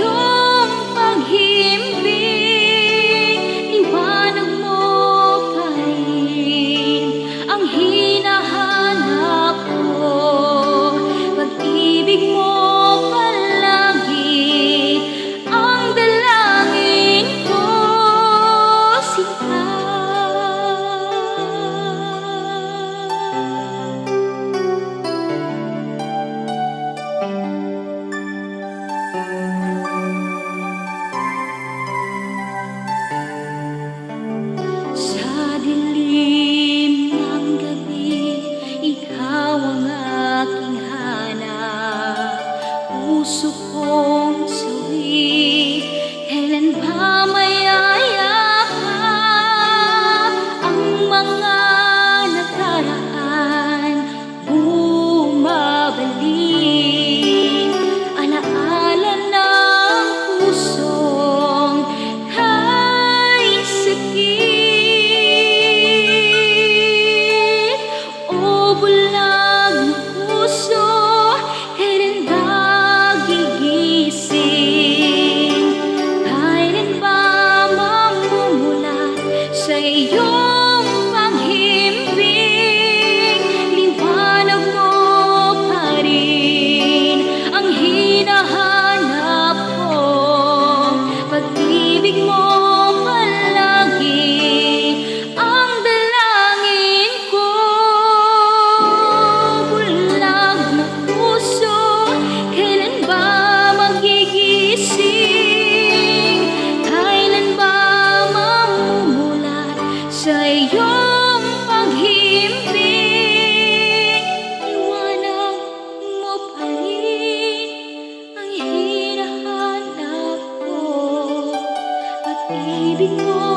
iyong paghimbing, liwanag mo pa rin ang hinahanap ko. Pag-ibig mo palagi ang dalangin ko, sinta. Sa dilim ng gabi, ikaw ang aking hanap. Puso kong sawi, kailan ba mayayakap? Ang mga nakaraan bumabalik, alaala ng pusong kay sakit. O bulag na puso, kailan ba gigising? Kailan ba mamumulat sa iyong paghimbing? Liwanag mo pa rin ang hinahanap ko. Pag-ibig mo palagi ang dalangin ko. Bulag na puso, kailan ba magigising? Kailan ba mamumulat sa iyong paghimbing? Liwanag mo pa rin ang hinahanap ko. Pag-ibig mo